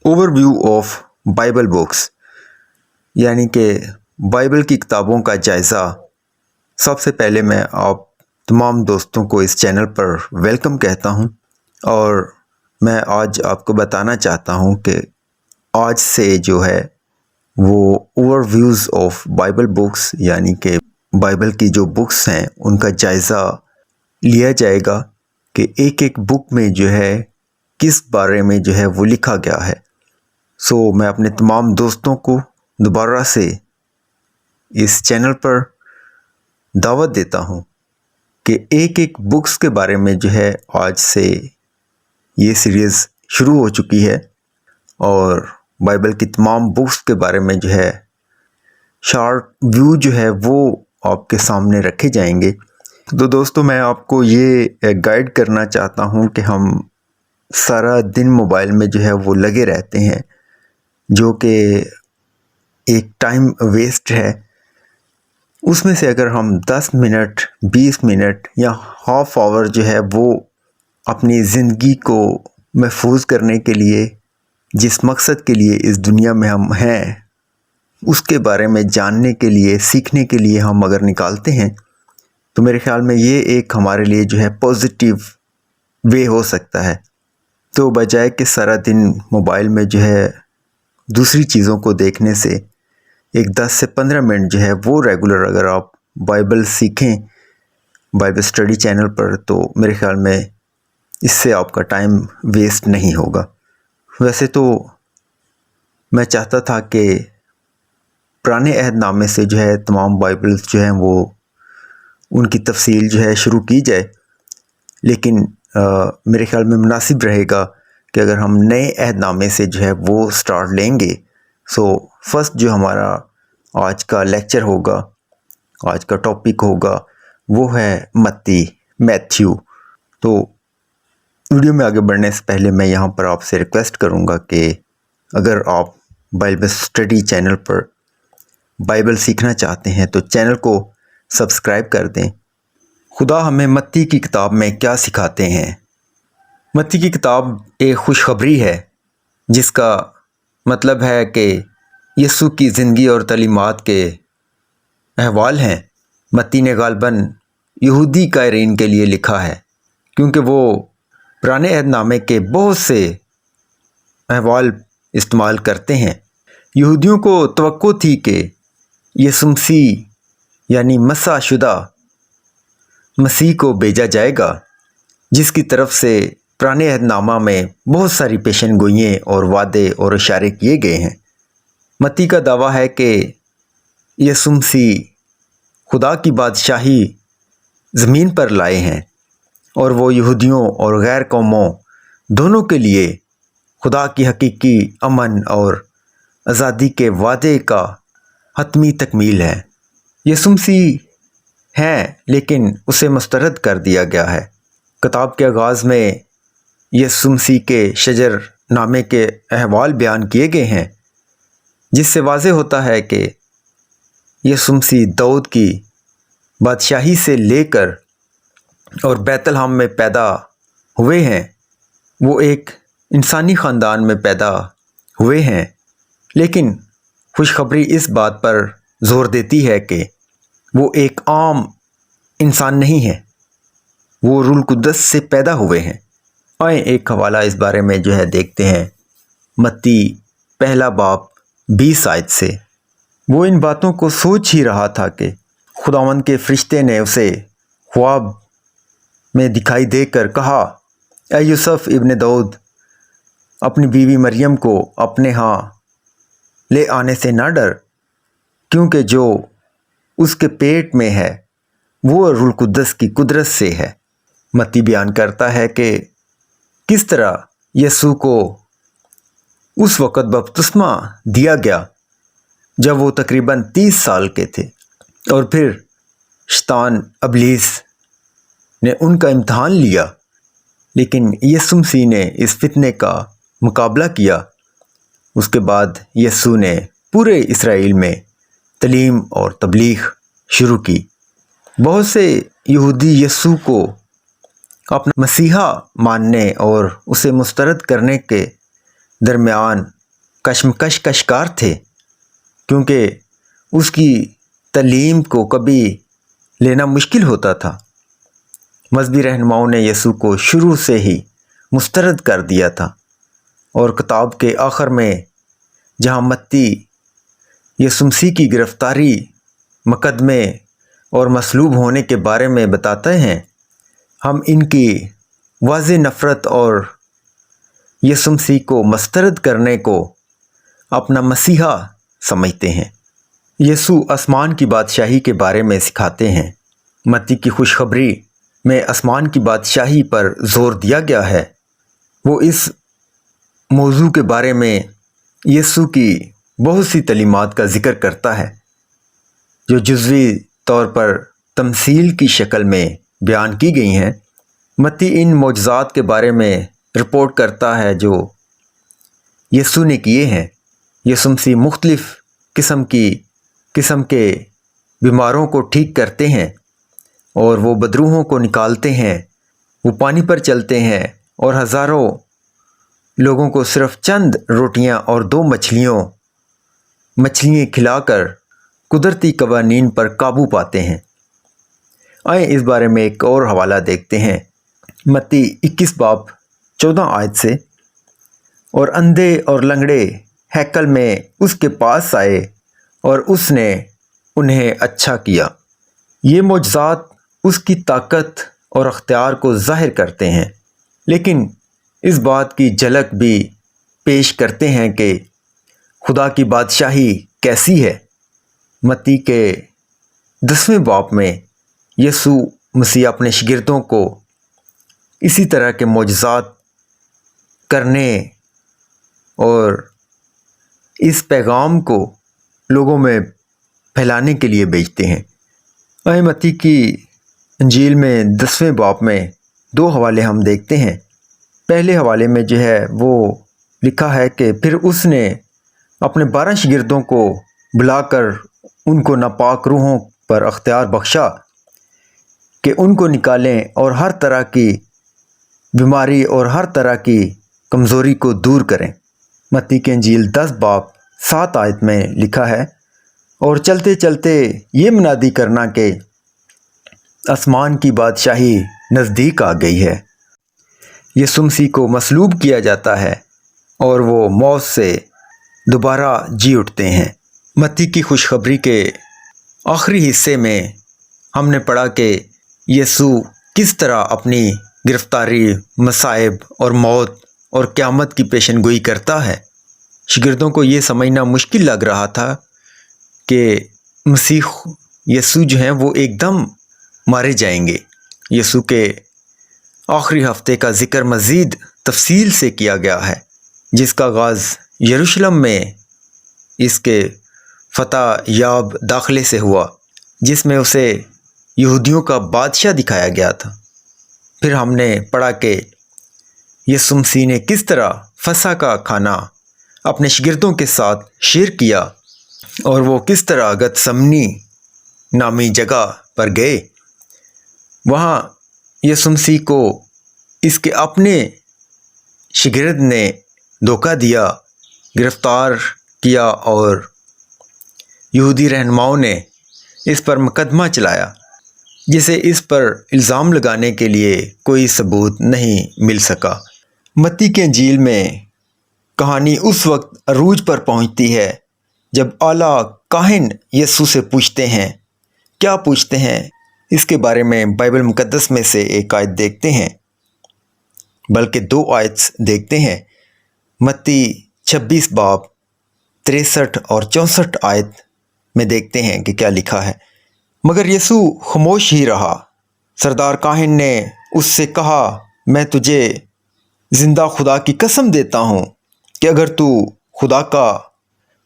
Over view of Bible books, یعنی کہ Bible کی کتابوں کا جائزہ۔ سب سے پہلے میں آپ تمام دوستوں کو اس چینل پر ویلکم کہتا ہوں، اور میں آج آپ کو بتانا چاہتا ہوں کہ آج سے جو ہے وہ overviews of Bible books, یعنی کہ بائبل کی جو بکس ہیں ان کا جائزہ لیا جائے گا کہ ایک ایک بک میں جو ہے کس بارے میں جو ہے وہ لکھا گیا ہے۔ میں اپنے تمام دوستوں کو دوبارہ سے اس چینل پر دعوت دیتا ہوں کہ ایک ایک بکس کے بارے میں جو ہے آج سے یہ سیریز شروع ہو چکی ہے، اور بائبل کی تمام بکس کے بارے میں جو ہے شارٹ ویو جو ہے وہ آپ کے سامنے رکھے جائیں گے۔ تو دوستو، میں آپ کو یہ گائیڈ کرنا چاہتا ہوں کہ ہم سارا دن موبائل میں جو ہے وہ لگے رہتے ہیں، جو کہ ایک ٹائم ویسٹ ہے۔ اس میں سے اگر ہم 10 منٹ 20 منٹ یا ہاف آور جو ہے وہ اپنی زندگی کو محفوظ کرنے کے لیے، جس مقصد کے لیے اس دنیا میں ہم ہیں اس کے بارے میں جاننے کے لیے، سیکھنے کے لیے ہم اگر نکالتے ہیں، تو میرے خیال میں یہ ایک ہمارے لیے جو ہے پازیٹیو وے ہو سکتا ہے۔ تو بجائے کہ سارا دن موبائل میں جو ہے دوسری چیزوں کو دیکھنے سے، ایک 10 سے 15 منٹ جو ہے وہ ریگولر اگر آپ بائبل سیکھیں بائبل اسٹڈی چینل پر، تو میرے خیال میں اس سے آپ کا ٹائم ویسٹ نہیں ہوگا۔ ویسے تو میں چاہتا تھا کہ پرانے عہد نامے سے جو ہے تمام بائبلز جو ہیں وہ ان کی تفصیل جو ہے شروع کی جائے، لیکن میرے خیال میں مناسب رہے گا کہ اگر ہم نئے عہد نامے سے جو ہے وہ سٹارٹ لیں گے۔ فرسٹ جو ہمارا آج کا لیکچر ہوگا، آج کا ٹاپک ہوگا، وہ ہے میتھیو۔ تو ویڈیو میں آگے بڑھنے سے پہلے میں یہاں پر آپ سے ریکویسٹ کروں گا کہ اگر آپ بائبل اسٹڈی چینل پر بائبل سیکھنا چاہتے ہیں تو چینل کو سبسکرائب کر دیں۔ خدا ہمیں متی کی کتاب میں کیا سکھاتے ہیں؟ متی کی کتاب ایک خوشخبری ہے، جس کا مطلب ہے کہ یسوع کی زندگی اور تعلیمات کے احوال ہیں۔ متی نے غالباً یہودی قارئین کے لیے لکھا ہے، کیونکہ وہ پرانے عہد نامے کے بہت سے احوال استعمال کرتے ہیں۔ یہودیوں کو توقع تھی کہ یسوع مسیح یعنی مسیح شدہ مسیح کو بھیجا جائے گا، جس کی طرف سے پرانے عہد نامہ میں بہت ساری پیشن گوئیاں اور وعدے اور اشارے کیے گئے ہیں۔ متی کا دعویٰ ہے کہ یسوع مسیح خدا کی بادشاہی زمین پر لائے ہیں، اور وہ یہودیوں اور غیر قوموں دونوں کے لیے خدا کی حقیقی امن اور آزادی کے وعدے کا حتمی تکمیل ہے۔ یسوع مسیح ہیں، لیکن اسے مسترد کر دیا گیا ہے۔ کتاب کے آغاز میں یسوع مسیح کے شجر نامے کے احوال بیان کیے گئے ہیں، جس سے واضح ہوتا ہے کہ یسوع مسیح داؤد کی بادشاہی سے لے کر اور بیت لحم میں پیدا ہوئے ہیں۔ وہ ایک انسانی خاندان میں پیدا ہوئے ہیں، لیکن خوشخبری اس بات پر زور دیتی ہے کہ وہ ایک عام انسان نہیں ہے، وہ روح القدس سے پیدا ہوئے ہیں۔ آئیں ایک حوالہ اس بارے میں جو ہے دیکھتے ہیں، متی پہلا باب 20 آیت سے۔ وہ ان باتوں کو سوچ ہی رہا تھا کہ خداوند کے فرشتے نے اسے خواب میں دکھائی دے کر کہا، اے یوسف ابن داؤد، اپنی بیوی مریم کو اپنے ہاں لے آنے سے نہ ڈر، کیونکہ جو اس کے پیٹ میں ہے وہ روح القدس کی قدرت سے ہے۔ متی بیان کرتا ہے کہ کس طرح یسوع کو اس وقت بپتسمہ دیا گیا جب وہ تقریباً 30 سال کے تھے، اور پھر شیطان ابلیس نے ان کا امتحان لیا، لیکن یسوع مسیح نے اس فتنے کا مقابلہ کیا۔ اس کے بعد یسوع نے پورے اسرائیل میں تعلیم اور تبلیغ شروع کی۔ بہت سے یہودی یسوع کو اپنا مسیحا ماننے اور اسے مسترد کرنے کے درمیان کشمکش کا شکار تھے، کیونکہ اس کی تعلیم کو کبھی لینا مشکل ہوتا تھا۔ مذہبی رہنماؤں نے یسوع کو شروع سے ہی مسترد کر دیا تھا، اور کتاب کے آخر میں جہاں متی یسوع مسیح کی گرفتاری، مقدمے اور مصلوب ہونے کے بارے میں بتاتے ہیں، ہم ان کی واضح نفرت اور یسوع مسیح کو مسترد کرنے کو اپنا مسیحا سمجھتے ہیں۔ یسوع آسمان کی بادشاہی کے بارے میں سکھاتے ہیں۔ متی کی خوشخبری میں آسمان کی بادشاہی پر زور دیا گیا ہے۔ وہ اس موضوع کے بارے میں یسوع کی بہت سی تعلیمات کا ذکر کرتا ہے، جو جزوی طور پر تمثیل کی شکل میں بیان کی گئی ہیں۔ متی ان معجزات کے بارے میں رپورٹ کرتا ہے جو یسوع نے کیے ہیں۔ یسوع مسیح مختلف قسم کے بیماروں کو ٹھیک کرتے ہیں، اور وہ بدروحوں کو نکالتے ہیں، وہ پانی پر چلتے ہیں، اور ہزاروں لوگوں کو صرف چند روٹیاں اور 2 مچھلیاں کھلا کر قدرتی قوانین پر قابو پاتے ہیں۔ آئیں اس بارے میں ایک اور حوالہ دیکھتے ہیں، متی 21 باب 14 آیت سے۔ اور اندھے اور لنگڑے ہیکل میں اس کے پاس آئے، اور اس نے انہیں اچھا کیا۔ یہ معجزات اس کی طاقت اور اختیار کو ظاہر کرتے ہیں، لیکن اس بات کی جھلک بھی پیش کرتے ہیں کہ خدا کی بادشاہی کیسی ہے۔ متی کے 10ویں باب میں یسوع مسیح اپنے شاگردوں کو اسی طرح کے معجزات کرنے اور اس پیغام کو لوگوں میں پھیلانے کے لیے بھیجتے ہیں۔ متی کی انجیل میں 10ویں باب میں 2 حوالے ہم دیکھتے ہیں۔ پہلے حوالے میں جو ہے وہ لکھا ہے کہ پھر اس نے اپنے 12 شاگردوں کو بلا کر ان کو ناپاک روحوں پر اختیار بخشا کہ ان کو نکالیں اور ہر طرح کی بیماری اور ہر طرح کی کمزوری کو دور کریں۔ متی کی انجیل 10 باب 7 آیت میں لکھا ہے، اور چلتے چلتے یہ منادی کرنا کہ آسمان کی بادشاہی نزدیک آ گئی ہے۔ یسوع مسیح کو مصلوب کیا جاتا ہے، اور وہ موت سے دوبارہ جی اٹھتے ہیں۔ متی کی خوشخبری کے آخری حصے میں ہم نے پڑھا کہ یسوع کس طرح اپنی گرفتاری، مصائب اور موت اور قیامت کی پیشن گوئی کرتا ہے۔ شاگردوں کو یہ سمجھنا مشکل لگ رہا تھا کہ مسیح یسوع جو ہیں وہ ایک دم مارے جائیں گے۔ یسوع کے آخری ہفتے کا ذکر مزید تفصیل سے کیا گیا ہے، جس کا آغاز یروشلم میں اس کے فتح یاب داخلے سے ہوا، جس میں اسے یہودیوں کا بادشاہ دکھایا گیا تھا۔ پھر ہم نے پڑھا کہ یسوع مسیح نے کس طرح فسح کا کھانا اپنے شاگردوں کے ساتھ شیئر کیا، اور وہ کس طرح گتسمنی نامی جگہ پر گئے۔ وہاں یسوع مسیح کو اس کے اپنے شاگرد نے دھوکہ دیا، گرفتار کیا، اور یہودی رہنماؤں نے اس پر مقدمہ چلایا، جسے اس پر الزام لگانے کے لیے کوئی ثبوت نہیں مل سکا۔ متی کے انجیل میں کہانی اس وقت عروج پر پہنچتی ہے جب اعلیٰ کاہن یسوع سے پوچھتے ہیں۔ کیا پوچھتے ہیں؟ اس کے بارے میں بائبل مقدس میں سے ایک آیت دیکھتے ہیں، بلکہ 2 آیت دیکھتے ہیں۔ متی 26 باب 63 اور 64 آیت میں دیکھتے ہیں کہ کیا لکھا ہے۔ مگر یسوع خاموش ہی رہا۔ سردار کاہن نے اس سے کہا، میں تجھے زندہ خدا کی قسم دیتا ہوں کہ اگر تو خدا کا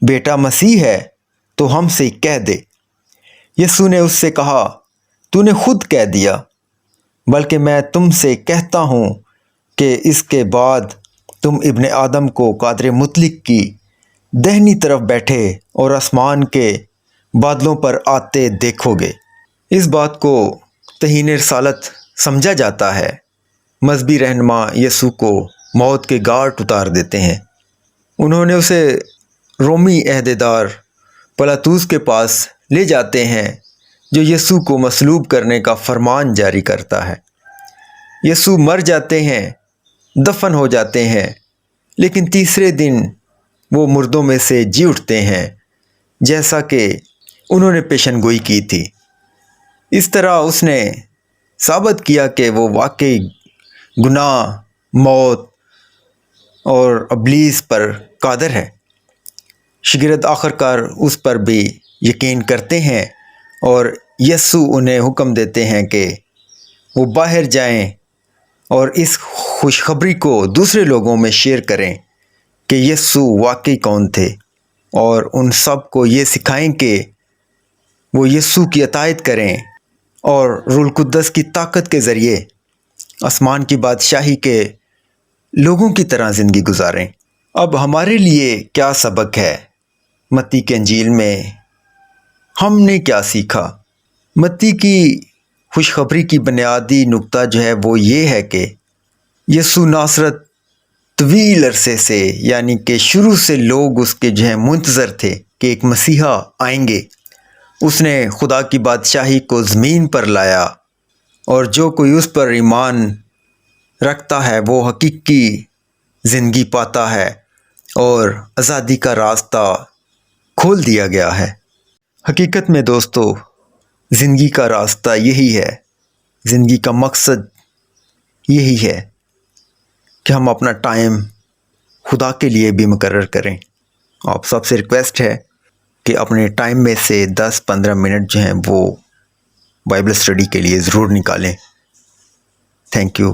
بیٹا مسیح ہے تو ہم سے کہہ دے۔ یسوع نے اس سے کہا، تو نے خود کہہ دیا، بلکہ میں تم سے کہتا ہوں کہ اس کے بعد تم ابن آدم کو قادر مطلق کی دہنی طرف بیٹھے اور آسمان کے بادلوں پر آتے دیکھو گے۔ اس بات کو تعین رسالت سمجھا جاتا ہے۔ مذہبی رہنما یسوع کو موت کے گھاٹ اتار دیتے ہیں، انہوں نے اسے رومی عہدیدار پلاطوس کے پاس لے جاتے ہیں جو یسوع کو مصلوب کرنے کا فرمان جاری کرتا ہے۔ یسوع مر جاتے ہیں، دفن ہو جاتے ہیں، لیکن تیسرے دن وہ مردوں میں سے جی اٹھتے ہیں، جیسا کہ انہوں نے پیشن گوئی کی تھی۔ اس طرح اس نے ثابت کیا کہ وہ واقعی گناہ، موت اور ابلیس پر قادر ہے۔ شاگرد آخرکار اس پر بھی یقین کرتے ہیں اور یسوع انہیں حکم دیتے ہیں کہ وہ باہر جائیں اور اس خوشخبری کو دوسرے لوگوں میں شیئر کریں کہ یسوع واقعی کون تھے، اور ان سب کو یہ سکھائیں کہ وہ یسوع کی اطاعت کریں اور روح القدس کی طاقت کے ذریعے آسمان کی بادشاہی کے لوگوں کی طرح زندگی گزاریں۔ اب ہمارے لیے کیا سبق ہے؟ متی کی انجیل میں ہم نے کیا سیکھا؟ متی کی خوشخبری کی بنیادی نقطہ جو ہے وہ یہ ہے کہ یسوع ناصرت طویل عرصے سے، یعنی کہ شروع سے لوگ اس کے جو ہے منتظر تھے کہ ایک مسیحا آئیں گے۔ اس نے خدا کی بادشاہی کو زمین پر لایا، اور جو کوئی اس پر ایمان رکھتا ہے وہ حقیقی زندگی پاتا ہے اور آزادی کا راستہ کھول دیا گیا ہے۔ حقیقت میں دوستو، زندگی کا راستہ یہی ہے، زندگی کا مقصد یہی ہے کہ ہم اپنا ٹائم خدا کے لیے بھی مقرر کریں۔ آپ سب سے ریکویسٹ ہے کہ اپنے ٹائم میں سے 10-15 منٹ جو ہیں وہ بائبل اسٹڈی کے لیے ضرور نکالیں۔ Thank you.